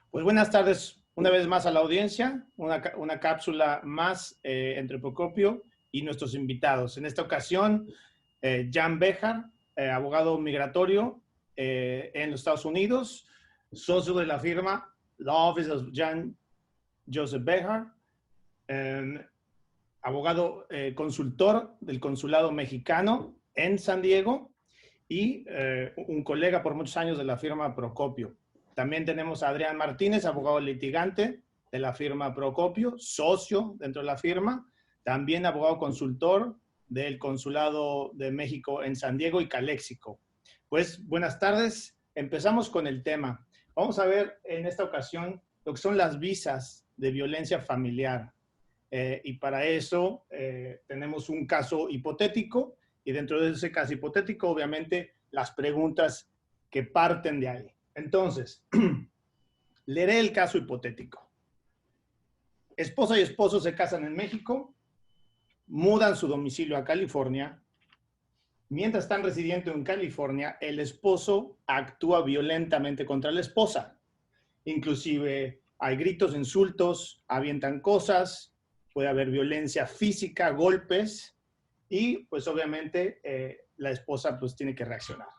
Pues buenas tardes una vez más a la audiencia, una cápsula más entre Procopio y nuestros invitados. En esta ocasión, Jan Béjar, abogado migratorio en los Estados Unidos, socio de la firma Law Office of Jan Joseph Béjar, abogado consultor del Consulado Mexicano en San Diego y un colega por muchos años de la firma Procopio. También tenemos a Adrián Martínez, abogado litigante de la firma Procopio, socio dentro de la firma, también abogado consultor del Consulado de México en San Diego y Caléxico. Pues buenas tardes, empezamos con el tema. Vamos a ver en esta ocasión lo que son las visas de violencia familiar. Y para eso tenemos un caso hipotético y dentro de ese caso hipotético, obviamente, las preguntas que parten de ahí. Entonces, leeré el caso hipotético. Esposa y esposo se casan en México, mudan su domicilio a California. Mientras están residiendo en California, el esposo actúa violentamente contra la esposa. Inclusive hay gritos, insultos, avientan cosas, puede haber violencia física, golpes, y pues obviamente la esposa pues tiene que reaccionar.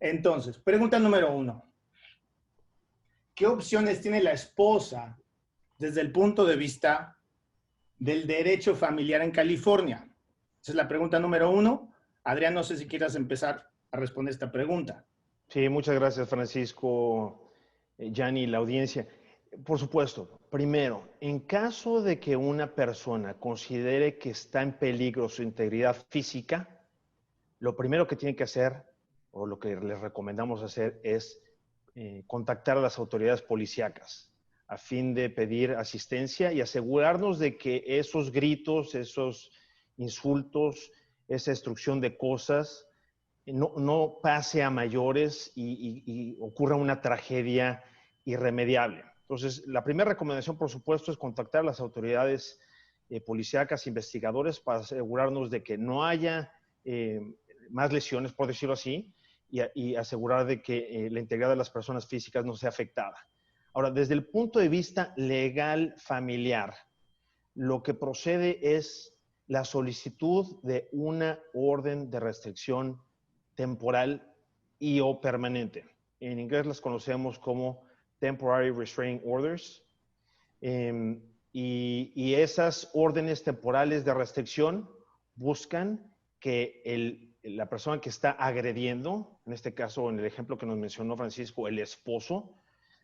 Entonces, pregunta número 1. ¿Qué opciones tiene la esposa desde el punto de vista del derecho familiar en California? Esa es la pregunta número 1. Adrián, no sé si quieras empezar a responder esta pregunta. Sí, muchas gracias, Francisco, Gianni, la audiencia. Por supuesto, primero, en caso de que una persona considere que está en peligro su integridad física, lo primero que tiene que hacer, o lo que les recomendamos hacer, es contactar a las autoridades policíacas a fin de pedir asistencia y asegurarnos de que esos gritos, esos insultos, esa destrucción de cosas no pase a mayores y ocurra una tragedia irremediable. Entonces, la primera recomendación, por supuesto, es contactar a las autoridades policíacas, investigadores, para asegurarnos de que no haya más lesiones, por decirlo así, y asegurar de que la integridad de las personas físicas no sea afectada. Ahora, desde el punto de vista legal familiar, lo que procede es la solicitud de una orden de restricción temporal y o permanente. En inglés las conocemos como Temporary Restraining Orders. Y esas órdenes temporales de restricción buscan que la persona que está agrediendo, en este caso, en el ejemplo que nos mencionó Francisco, el esposo,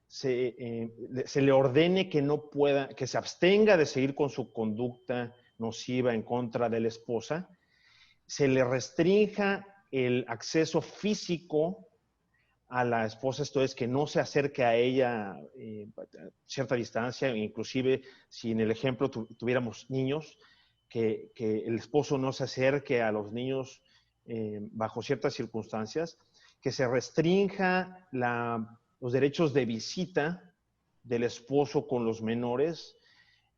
se le ordene que se abstenga de seguir con su conducta nociva en contra de la esposa, se le restrinja el acceso físico a la esposa, esto es, que no se acerque a ella a cierta distancia, inclusive si en el ejemplo tuviéramos niños, que el esposo no se acerque a los niños bajo ciertas circunstancias, que se restrinja los derechos de visita del esposo con los menores,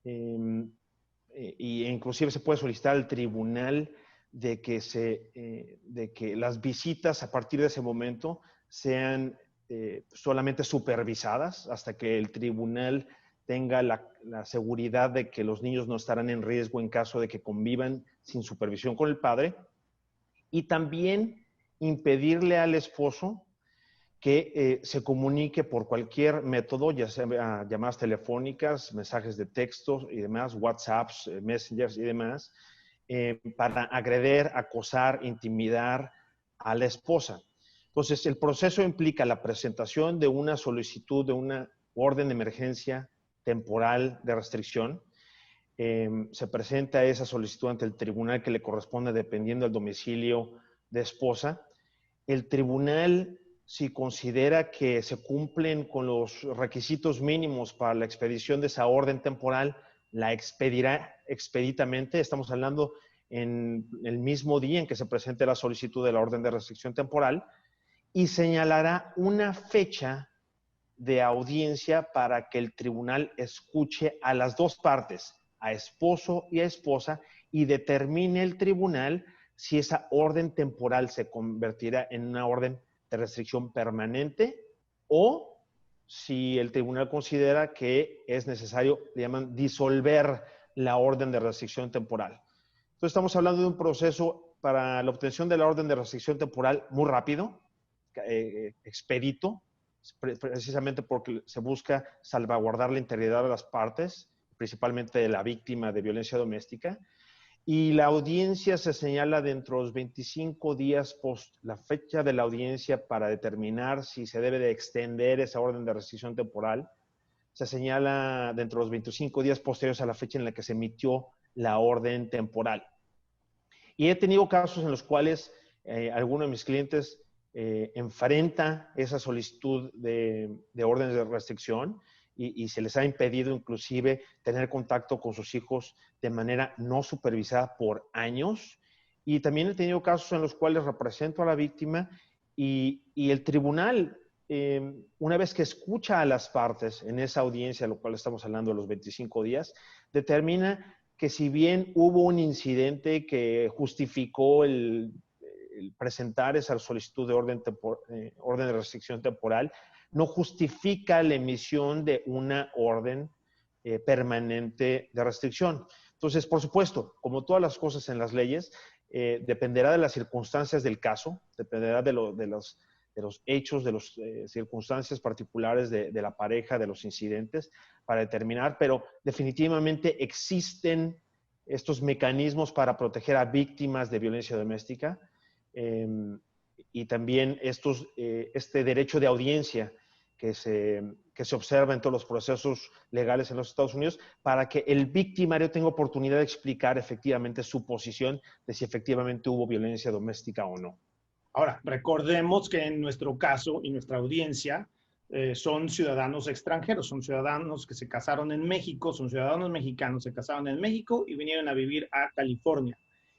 e inclusive se puede solicitar al tribunal de que las visitas a partir de ese momento sean solamente supervisadas hasta que el tribunal tenga la seguridad de que los niños no estarán en riesgo en caso de que convivan sin supervisión con el padre. Y también impedirle al esposo que se comunique por cualquier método, ya sea llamadas telefónicas, mensajes de texto y demás, WhatsApps, Messengers y demás, para agredir, acosar, intimidar a la esposa. Entonces, el proceso implica la presentación de una solicitud de una orden de emergencia temporal de restricción. Se presenta esa solicitud ante el tribunal que le corresponde dependiendo del domicilio de esposa. El tribunal, si considera que se cumplen con los requisitos mínimos para la expedición de esa orden temporal, la expedirá expeditamente. Estamos hablando en el mismo día en que se presente la solicitud de la orden de restricción temporal, y señalará una fecha de audiencia para que el tribunal escuche a las dos partes, a esposo y a esposa, y determine el tribunal si esa orden temporal se convertirá en una orden de restricción permanente o si el tribunal considera que es necesario, le llaman disolver la orden de restricción temporal. Entonces estamos hablando de un proceso para la obtención de la orden de restricción temporal muy rápido, expedito, precisamente porque se busca salvaguardar la integridad de las partes, principalmente de la víctima de violencia doméstica, y la audiencia se señala dentro de los 25 días post la fecha de la audiencia para determinar si se debe de extender esa orden de restricción temporal. Se señala dentro de los 25 días posteriores a la fecha en la que se emitió la orden temporal. Y he tenido casos en los cuales alguno de mis clientes enfrenta esa solicitud de órdenes de restricción y se les ha impedido inclusive tener contacto con sus hijos de manera no supervisada por años. Y también he tenido casos en los cuales represento a la víctima y el tribunal, una vez que escucha a las partes en esa audiencia, lo cual estamos hablando de los 25 días, determina que si bien hubo un incidente que justificó el presentar esa solicitud de orden de restricción temporal, no justifica la emisión de una orden permanente de restricción. Entonces, por supuesto, como todas las cosas en las leyes, dependerá de las circunstancias del caso, dependerá de los hechos, de las circunstancias particulares de la pareja, de los incidentes, para determinar, pero definitivamente existen estos mecanismos para proteger a víctimas de violencia doméstica y también este derecho de audiencia que se observa en todos los procesos legales en los Estados Unidos para que el victimario tenga oportunidad de explicar efectivamente su posición de si efectivamente hubo violencia doméstica o no. Ahora, recordemos que en nuestro caso y nuestra audiencia son ciudadanos extranjeros, son ciudadanos que se casaron en México, son ciudadanos mexicanos, se casaron en México y vinieron a vivir a California.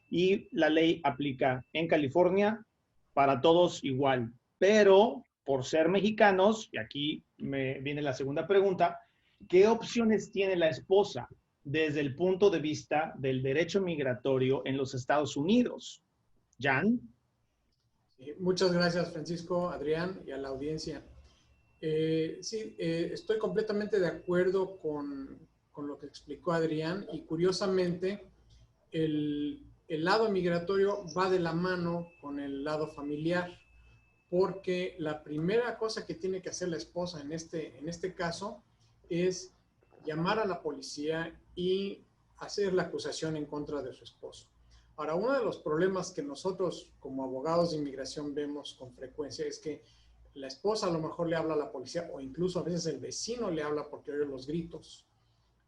Y la ley aplica en California para todos igual, pero por ser mexicanos, y aquí me viene la segunda pregunta, ¿qué opciones tiene la esposa desde el punto de vista del derecho migratorio en los Estados Unidos? Jan. Muchas gracias, Francisco, Adrián, y a la audiencia. Estoy completamente de acuerdo con lo que explicó Adrián y curiosamente el lado migratorio va de la mano con el lado familiar, porque la primera cosa que tiene que hacer la esposa en este caso es llamar a la policía y hacer la acusación en contra de su esposo. Ahora, uno de los problemas que nosotros como abogados de inmigración vemos con frecuencia es que la esposa a lo mejor le habla a la policía o incluso a veces el vecino le habla porque oye los gritos.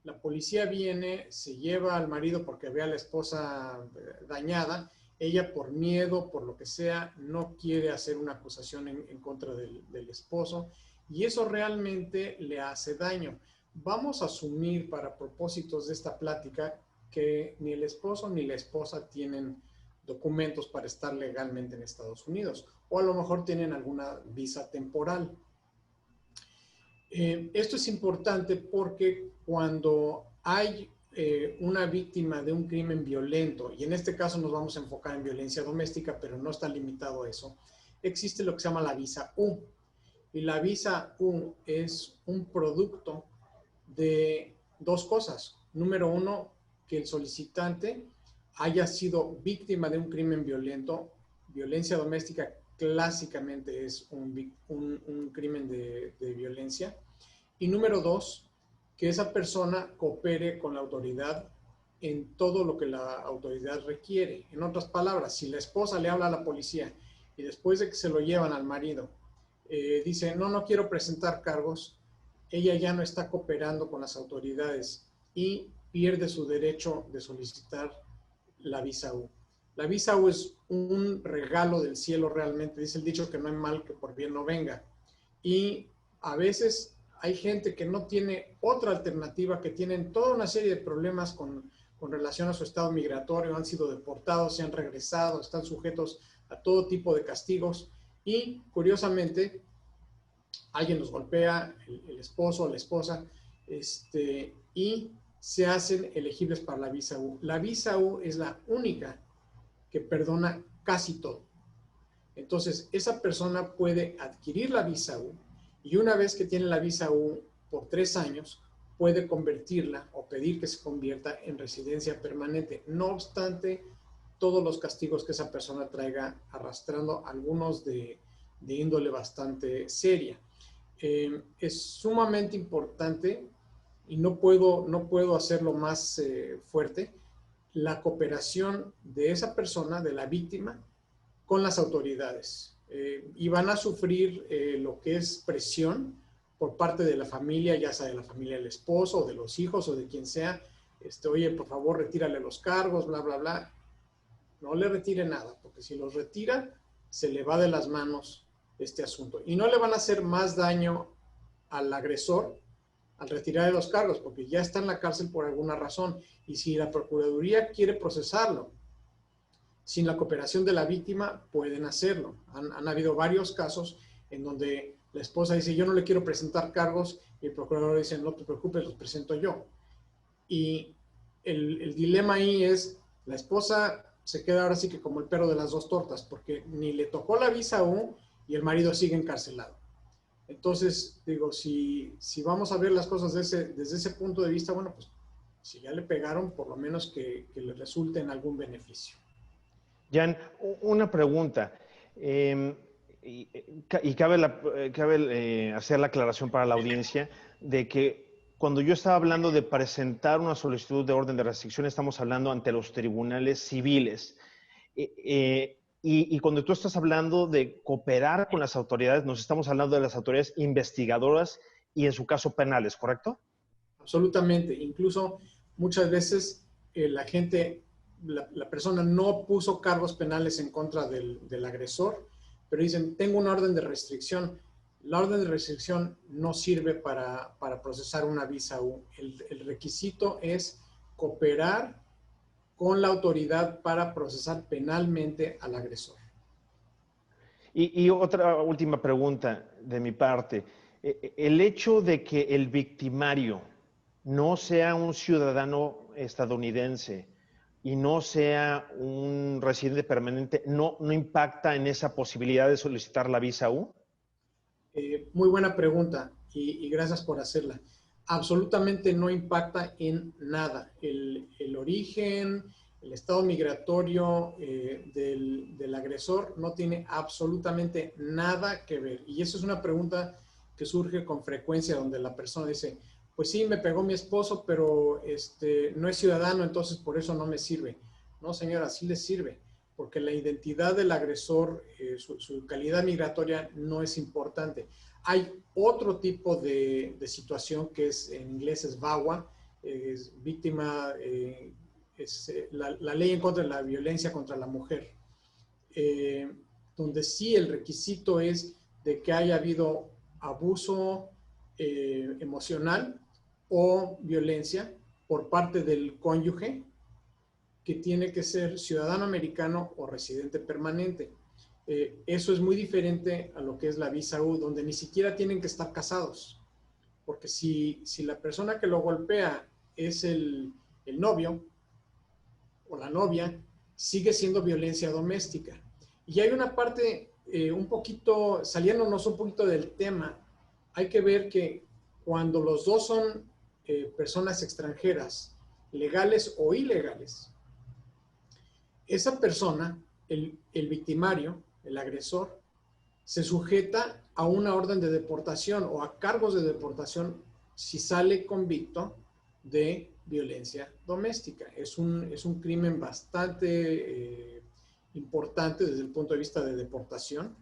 La policía viene, se lleva al marido porque ve a la esposa dañada. Ella por miedo, por lo que sea, no quiere hacer una acusación en contra del esposo y eso realmente le hace daño. Vamos a asumir para propósitos de esta plática que ni el esposo ni la esposa tienen documentos para estar legalmente en Estados Unidos o a lo mejor tienen alguna visa temporal. Esto es importante porque cuando hay una víctima de un crimen violento, y en este caso nos vamos a enfocar en violencia doméstica, pero no está limitado a eso, existe lo que se llama la visa U. Y la visa U es un producto de dos cosas. Número uno, que el solicitante haya sido víctima de un crimen violento. Violencia doméstica clásicamente es un crimen de violencia. Y número dos, que esa persona coopere con la autoridad en todo lo que la autoridad requiere. En otras palabras, si la esposa le habla a la policía y después de que se lo llevan al marido, dice, no quiero presentar cargos, ella ya no está cooperando con las autoridades y pierde su derecho de solicitar la visa U. La visa U es un regalo del cielo realmente. Dice el dicho que no hay mal que por bien no venga. Y a veces hay gente que no tiene otra alternativa, que tienen toda una serie de problemas con relación a su estado migratorio, han sido deportados, se han regresado, están sujetos a todo tipo de castigos y curiosamente alguien los golpea, el esposo o la esposa, y se hacen elegibles para la visa U. La visa U es la única que perdona casi todo. Entonces, esa persona puede adquirir la visa U Y una vez que tiene la visa U por 3 años, puede convertirla o pedir que se convierta en residencia permanente. No obstante, todos los castigos que esa persona traiga arrastrando, algunos de índole bastante seria. Es sumamente importante, y no puedo hacerlo más fuerte, la cooperación de esa persona, de la víctima, con las autoridades. Y van a sufrir lo que es presión por parte de la familia, ya sea de la familia del esposo, o de los hijos, o de quien sea. Oye, por favor, retírale los cargos, bla, bla, bla. No le retire nada, porque si los retira, se le va de las manos este asunto. Y no le van a hacer más daño al agresor al retirar los cargos, porque ya está en la cárcel por alguna razón. Y si la Procuraduría quiere procesarlo sin la cooperación de la víctima, pueden hacerlo. Han habido varios casos en donde la esposa dice, yo no le quiero presentar cargos, y el procurador dice, no te preocupes, los presento yo. Y el dilema ahí es, la esposa se queda ahora sí que como el perro de las 2 tortas, porque ni le tocó la visa aún y el marido sigue encarcelado. Entonces, digo, si vamos a ver las cosas desde ese punto de vista, bueno, pues si ya le pegaron, por lo menos que le resulte en algún beneficio. Jan, una pregunta. Y cabe hacer la aclaración para la audiencia de que cuando yo estaba hablando de presentar una solicitud de orden de restricción, estamos hablando ante los tribunales civiles. Y cuando tú estás hablando de cooperar con las autoridades, nos estamos hablando de las autoridades investigadoras y en su caso penales, ¿correcto? Absolutamente. Incluso muchas veces la persona no puso cargos penales en contra del agresor, pero dicen, tengo una orden de restricción. La orden de restricción no sirve para procesar una visa U. El requisito es cooperar con la autoridad para procesar penalmente al agresor. Y otra última pregunta de mi parte. El hecho de que el victimario no sea un ciudadano estadounidense y no sea un residente permanente, ¿no impacta en esa posibilidad de solicitar la visa U? Muy buena pregunta y gracias por hacerla. Absolutamente no impacta en nada. El origen, el estado migratorio del agresor no tiene absolutamente nada que ver. Y eso es una pregunta que surge con frecuencia, donde la persona dice, pues sí, me pegó mi esposo, pero no es ciudadano, entonces por eso no me sirve. No, señora, sí le sirve, porque la identidad del agresor, su calidad migratoria no es importante. Hay otro tipo de situación que en inglés es VAWA, es víctima, la ley en contra de la violencia contra la mujer, donde sí el requisito es de que haya habido abuso emocional o violencia por parte del cónyuge, que tiene que ser ciudadano americano o residente permanente. Eso es muy diferente a lo que es la visa U, donde ni siquiera tienen que estar casados. Porque si la persona que lo golpea es el novio o la novia, sigue siendo violencia doméstica. Y hay una parte un poquito, saliéndonos un poquito del tema, hay que ver que cuando los dos son personas extranjeras, legales o ilegales, esa persona, el victimario, el agresor, se sujeta a una orden de deportación o a cargos de deportación si sale convicto de violencia doméstica. Es un crimen bastante importante desde el punto de vista de deportación,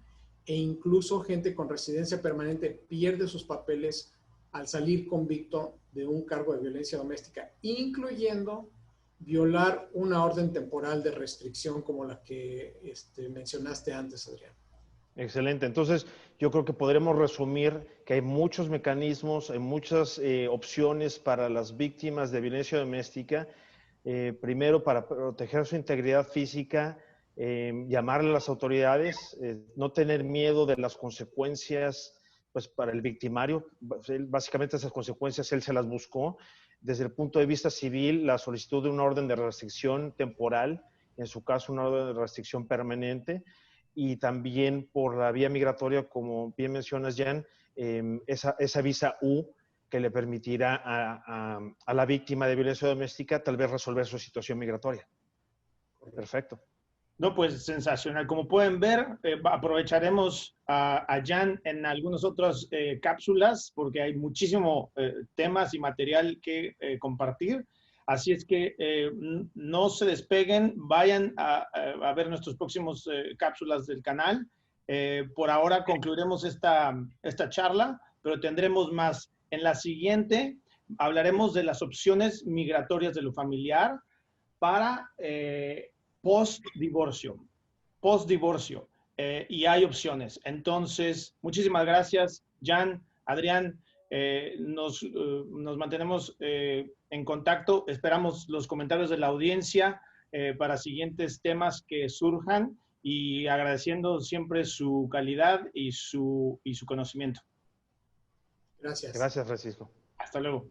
e incluso gente con residencia permanente pierde sus papeles al salir convicto de un cargo de violencia doméstica, incluyendo violar una orden temporal de restricción como la que mencionaste antes, Adrián. Excelente. Entonces, yo creo que podremos resumir que hay muchos mecanismos, hay muchas opciones para las víctimas de violencia doméstica. Primero, para proteger su integridad física, llamarle a las autoridades, no tener miedo de las consecuencias pues, para el victimario. Básicamente esas consecuencias él se las buscó. Desde el punto de vista civil, la solicitud de una orden de restricción temporal, en su caso una orden de restricción permanente, y también por la vía migratoria, como bien mencionas, Jan, esa visa U que le permitirá a la víctima de violencia doméstica tal vez resolver su situación migratoria. Perfecto. No, pues sensacional. Como pueden ver, aprovecharemos a Jan en algunas otras cápsulas porque hay muchísimos temas y material que compartir. Así es que no se despeguen, vayan a ver nuestros próximos cápsulas del canal. Por ahora concluiremos esta charla, pero tendremos más. En la siguiente hablaremos de las opciones migratorias de lo familiar para post-divorcio. Y hay opciones. Entonces, muchísimas gracias, Jan, Adrián. Nos mantenemos en contacto. Esperamos los comentarios de la audiencia para siguientes temas que surjan y agradeciendo siempre su calidad y su conocimiento. Gracias. Gracias, Francisco. Hasta luego.